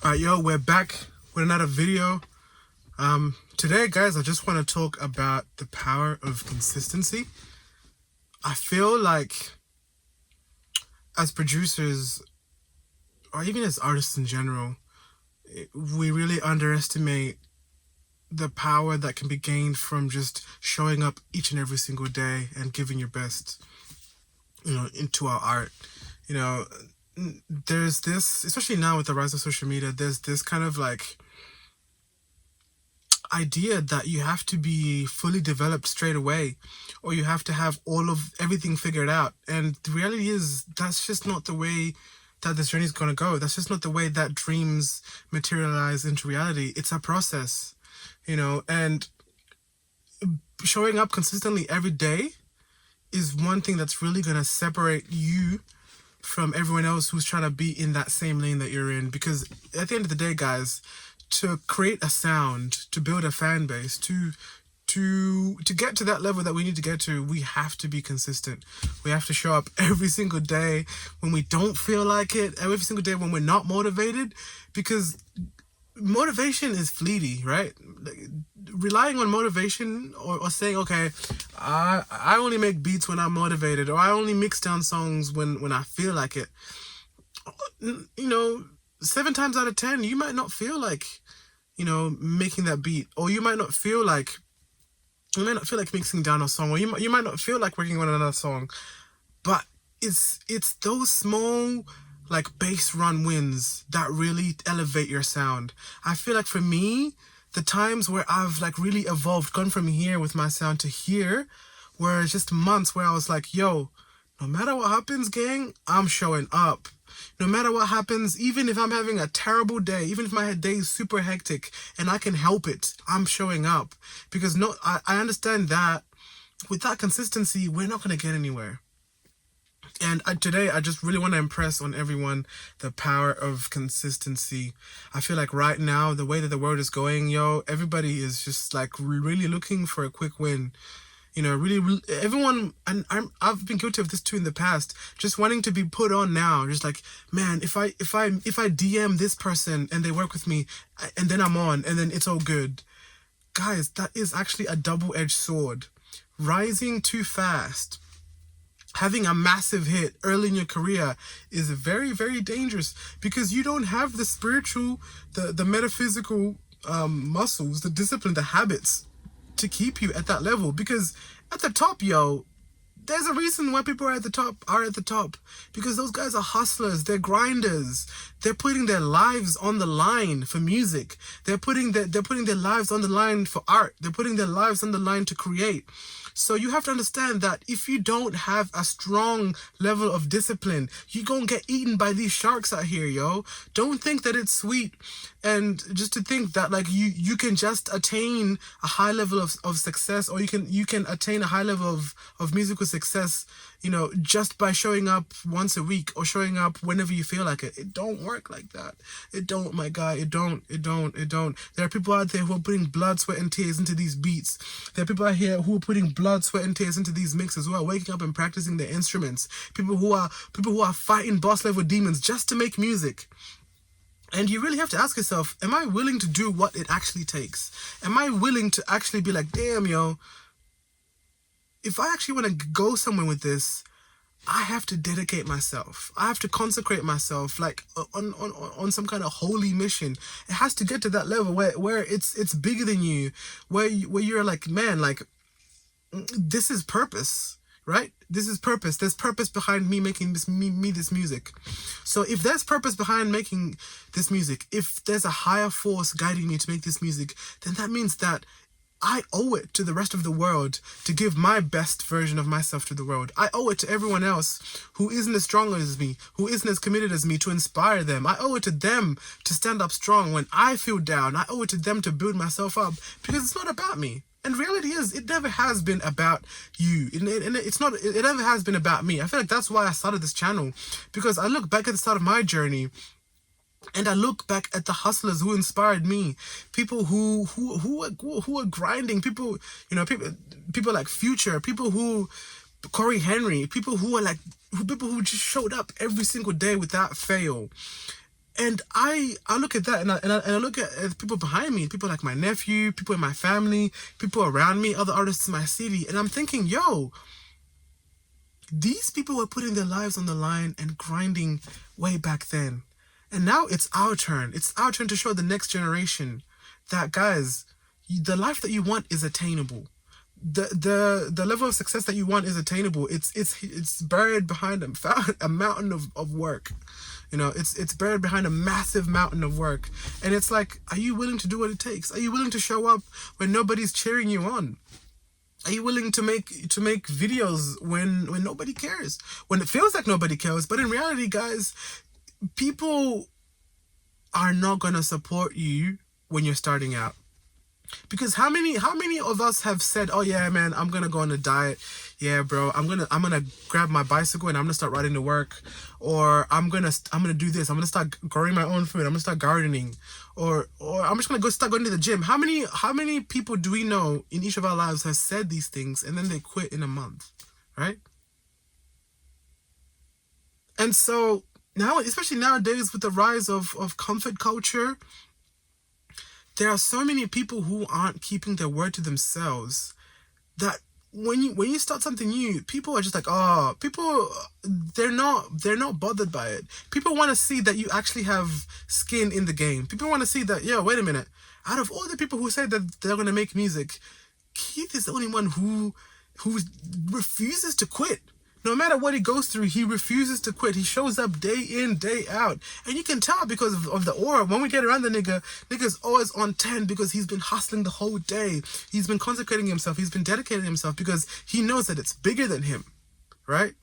Alright, yo, we're back with another video. Today, guys, I just want to talk about the power of consistency. I feel like as producers, or even as artists in general, we really underestimate the power that can be gained from just showing up each and every single day and giving your best, into our art. There's this, especially now with the rise of social media, there's this kind of like idea that you have to be fully developed straight away, or you have to have everything figured out. And the reality is that's just not the way that this journey is going to go. That's just not the way that dreams materialize into reality. It's a process, and showing up consistently every day is one thing that's really going to separate you from everyone else who's trying to be in that same lane that you're in. Because at the end of the day, guys, to create a sound, to build a fan base, to get to that level that we need to get to, we have to be consistent. We have to show up every single day when we don't feel like it, every single day when we're not motivated, because motivation is fleeting, right? Relying on motivation or saying, okay, I only make beats when I'm motivated, or I only mix down songs when I feel like it. 7 times out of 10, you might not feel like, making that beat, or you might not feel like mixing down a song, or you might not feel like working on another song. But it's those small like bass run wins that really elevate your sound. I feel like for me, the times where I've like really evolved, gone from here with my sound to here, were just months where I was like, yo, no matter what happens, gang, I'm showing up. No matter what happens, even if I'm having a terrible day, even if my day is super hectic and I can help it, I'm showing up. Because I understand that without consistency, we're not going to get anywhere. And today, I just really want to impress on everyone the power of consistency. I feel like right now, the way that the world is going, everybody is just like really looking for a quick win. Really, everyone, and I've been guilty of this too in the past, just wanting to be put on now. Just like, man, if I DM this person and they work with me, and then I'm on, and then it's all good. Guys, that is actually a double-edged sword. Rising too fast, having a massive hit early in your career is very, very dangerous, because you don't have the spiritual, the metaphysical muscles, the discipline, the habits to keep you at that level. Because at the top, there's a reason why people are at the top, because those guys are hustlers, they're grinders, they're putting their lives on the line for music, they're putting their lives on the line for art, they're putting their lives on the line to create. So you have to understand that if you don't have a strong level of discipline, you're gonna get eaten by these sharks out here, Don't think that it's sweet, and just to think that like you can just attain a high level of success, or you can attain a high level of musical success, just by showing up once a week, or showing up whenever you feel like it. It don't work like that. It don't, my guy. It don't. There are people out there who are putting blood, sweat, and tears into these beats. There are people out here who are putting blood, sweat, and tears into these mixes, who are waking up and practicing their instruments. People who are fighting boss level demons just to make music. And you really have to ask yourself, am I willing to do what it actually takes? Am I willing to actually be like, damn, if I actually want to go somewhere with this, I have to dedicate myself. I have to consecrate myself, like on some kind of holy mission. It has to get to that level where it's bigger than you, where you're like, man, like, this is purpose, right? This is purpose. There's purpose behind me making this music. So if there's purpose behind making this music, if there's a higher force guiding me to make this music, then that means that I owe it to the rest of the world to give my best version of myself to the world. I owe it to everyone else who isn't as strong as me, who isn't as committed as me, to inspire them. I owe it to them to stand up strong when I feel down. I owe it to them to build myself up, because it's not about me. And reality is, it never has been about you. It never has been about me. I feel like that's why I started this channel, because I look back at the start of my journey, and I look back at the hustlers who inspired me, people who are grinding, people like Future, Corey Henry, people who just showed up every single day without fail. And I look at that, and I look at people behind me, people like my nephew, people in my family, people around me, other artists in my city, and I'm thinking, yo, these people were putting their lives on the line and grinding way back then. And now it's our turn. It's our turn to show the next generation that, guys, the life that you want is attainable. The level of success that you want is attainable. It's buried behind a mountain of work. You know, it's buried behind a massive mountain of work. And it's like, are you willing to do what it takes? Are you willing to show up when nobody's cheering you on? Are you willing to make videos when nobody cares? When it feels like nobody cares, but in reality, guys, people are not gonna support you when you're starting out. Because how many of us have said, oh yeah, man, I'm gonna go on a diet. Yeah, bro, I'm gonna grab my bicycle and I'm gonna start riding to work, or I'm gonna do this. I'm gonna start growing my own food. I'm gonna start gardening, or I'm just gonna start going to the gym. How many people do we know in each of our lives has said these things and then they quit in a month, right? And so now, especially nowadays with the rise of comfort culture, there are so many people who aren't keeping their word to themselves, that when you start something new, people are just like, oh, they're not bothered by it. People want to see that you actually have skin in the game. People want to see that, yeah, wait a minute, out of all the people who say that they're going to make music, Keith is the only one who refuses to quit. No matter what he goes through, he refuses to quit. He shows up day in, day out. And you can tell because of the aura. When we get around the nigga's always on 10 because he's been hustling the whole day. He's been consecrating himself. He's been dedicating himself because he knows that it's bigger than him, right?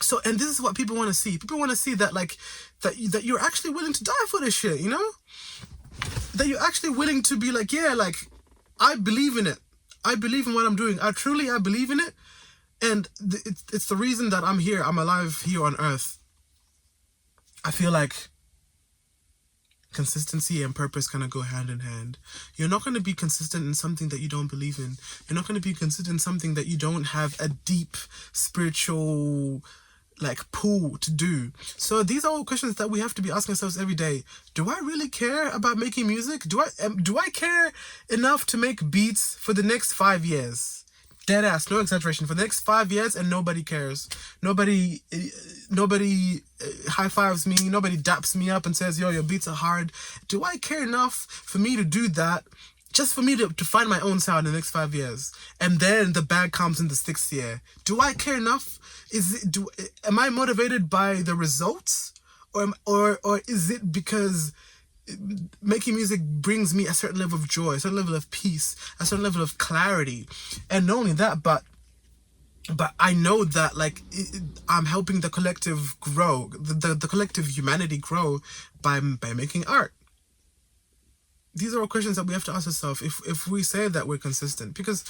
So, and this is what people want to see. People want to see that, like, that you're actually willing to die for this shit, you know? That you're actually willing to be like, yeah, like, I believe in it. I believe in what I'm doing. I believe in it. And it's the reason that I'm here. I'm alive here on earth. I feel like consistency and purpose kind of go hand in hand. You're not going to be consistent in something that you don't believe in. You're not going to be consistent in something that you don't have a deep spiritual, like, pull to do. So these are all questions that we have to be asking ourselves every day. Do I really care about making music? Do I care enough to make beats for the next 5 years? Dead ass, no exaggeration, for the next 5 years, and nobody cares. Nobody high fives me. Nobody daps me up and says, yo, your beats are hard. Do I care enough for me to do that, just for me to find my own sound in the next 5 years? And then the bag comes in the 6th year. Do I care enough? Am I motivated by the results? Or is it because making music brings me a certain level of joy, a certain level of peace, a certain level of clarity? And not only that, but I know that, like, I'm helping the collective grow, the collective humanity grow by making art. These are all questions that we have to ask ourselves if we say that we're consistent. Because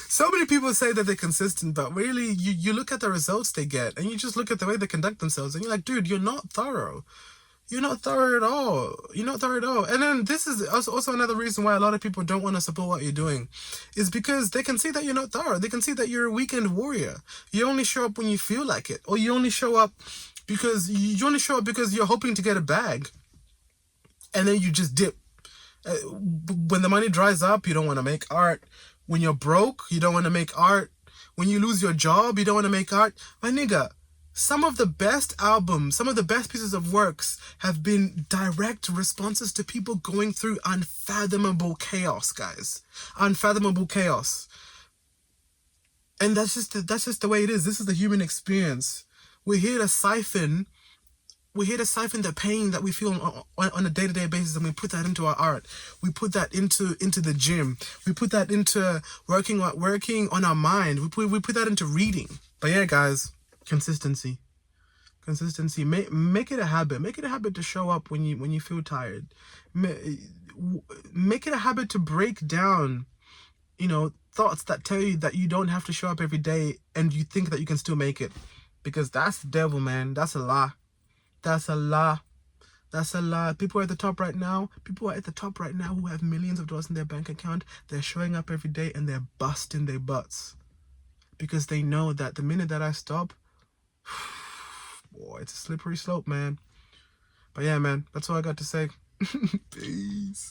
so many people say that they're consistent, but really you look at the results they get and you just look at the way they conduct themselves and you're like, dude, you're not thorough. You're not thorough at all. You're not thorough at all. And then this is also another reason why a lot of people don't want to support what you're doing, is because they can see that you're not thorough. They can see that you're a weekend warrior. You only show up when you feel like it, or you only show up because you're hoping to get a bag, and then you just dip. When the money dries up, you don't want to make art. When you're broke, you don't want to make art. When you lose your job, you don't want to make art. My nigga, some of the best albums, some of the best pieces of works have been direct responses to people going through unfathomable chaos, guys. Unfathomable chaos. And that's just the way it is. This is the human experience. We're here to siphon the pain that we feel on a day-to-day basis, and we put that into our art. We put that into the gym. We put that into working on our mind. We put that into reading. But yeah, guys, consistency. Make it a habit. Make it a habit to show up when you feel tired. Make it a habit to break down, thoughts that tell you that you don't have to show up every day and you think that you can still make it. Because that's the devil, man. That's a lie. That's a lie. That's a lie. People are at the top right now who have millions of dollars in their bank account. They're showing up every day and they're busting their butts. Because they know that the minute that I stop, boy, it's a slippery slope, man. But yeah, man, that's all I got to say. Peace.